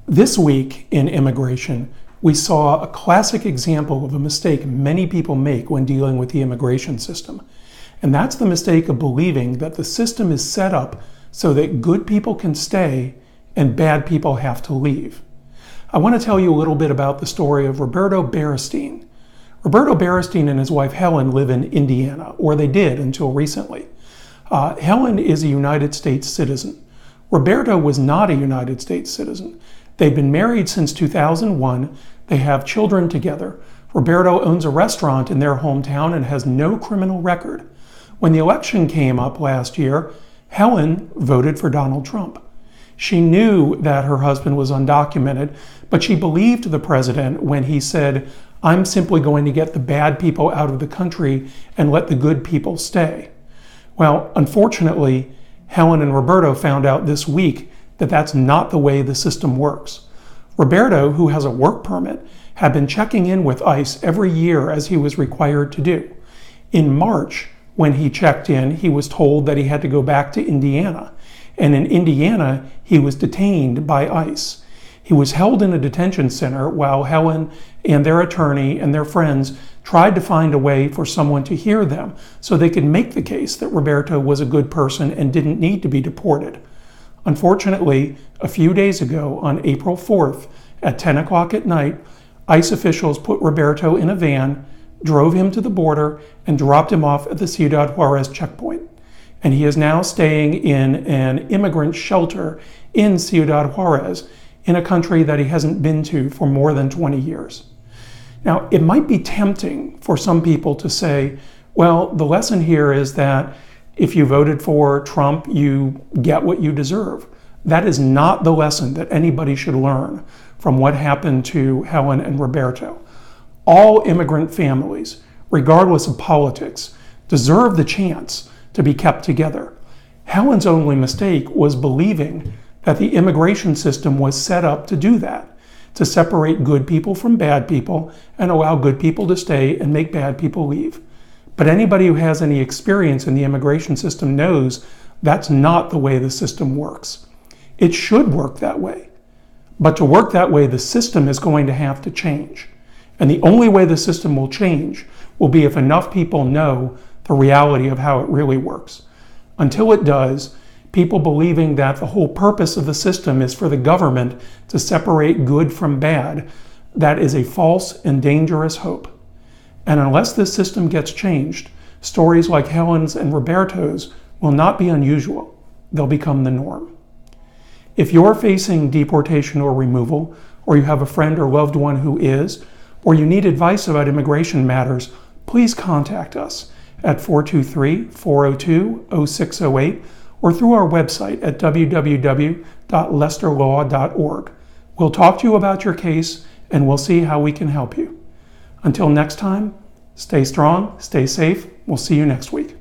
This week in immigration, we saw a classic example of a mistake many people make when dealing with the immigration system. And that's the mistake of believing that the system is set up so that good people can stay and bad people have to leave. I want to tell you a little bit about the story of Roberto Beristain. Roberto Beristain and his wife Helen live in Indiana, or they did until recently. Helen is a United States citizen. Roberto was not a United States citizen. They've been married since 2001. They have children together. Roberto owns a restaurant in their hometown and has no criminal record. When the election came up last year, Helen voted for Donald Trump. She knew that her husband was undocumented, but she believed the president when he said, "I'm simply going to get the bad people out of the country and let the good people stay." Well, unfortunately, Helen and Roberto found out this week that that's not the way the system works. Roberto, who has a work permit, had been checking in with ICE every year as he was required to do. In March, when he checked in, he was told that he had to go back to Indiana. And in Indiana, he was detained by ICE. He was held in a detention center while Helen and their attorney and their friends tried to find a way for someone to hear them so they could make the case that Roberto was a good person and didn't need to be deported. Unfortunately, a few days ago, on April 4th, at 10 o'clock at night, ICE officials put Roberto in a van, drove him to the border, and dropped him off at the Ciudad Juarez checkpoint. And he is now staying in an immigrant shelter in Ciudad Juarez, in a country that he hasn't been to for more than 20 years. Now, it might be tempting for some people to say, well, the lesson here is that if you voted for Trump, you get what you deserve. That is not the lesson that anybody should learn from what happened to Helen and Roberto. All immigrant families, regardless of politics, deserve the chance to be kept together. Helen's only mistake was believing that the immigration system was set up to do that, to separate good people from bad people and allow good people to stay and make bad people leave. But anybody who has any experience in the immigration system knows that's not the way the system works. It should work that way. But to work that way, the system is going to have to change. And the only way the system will change will be if enough people know the reality of how it really works. Until it does, people believing that the whole purpose of the system is for the government to separate good from bad, that is a false and dangerous hope. And unless this system gets changed, stories like Helen's and Roberto's will not be unusual. They'll become the norm. If you're facing deportation or removal, or you have a friend or loved one who is, or you need advice about immigration matters, please contact us at 423-402-0608 or through our website at www.lesterlaw.org. We'll talk to you about your case and we'll see how we can help you. Until next time, stay strong, stay safe. We'll see you next week.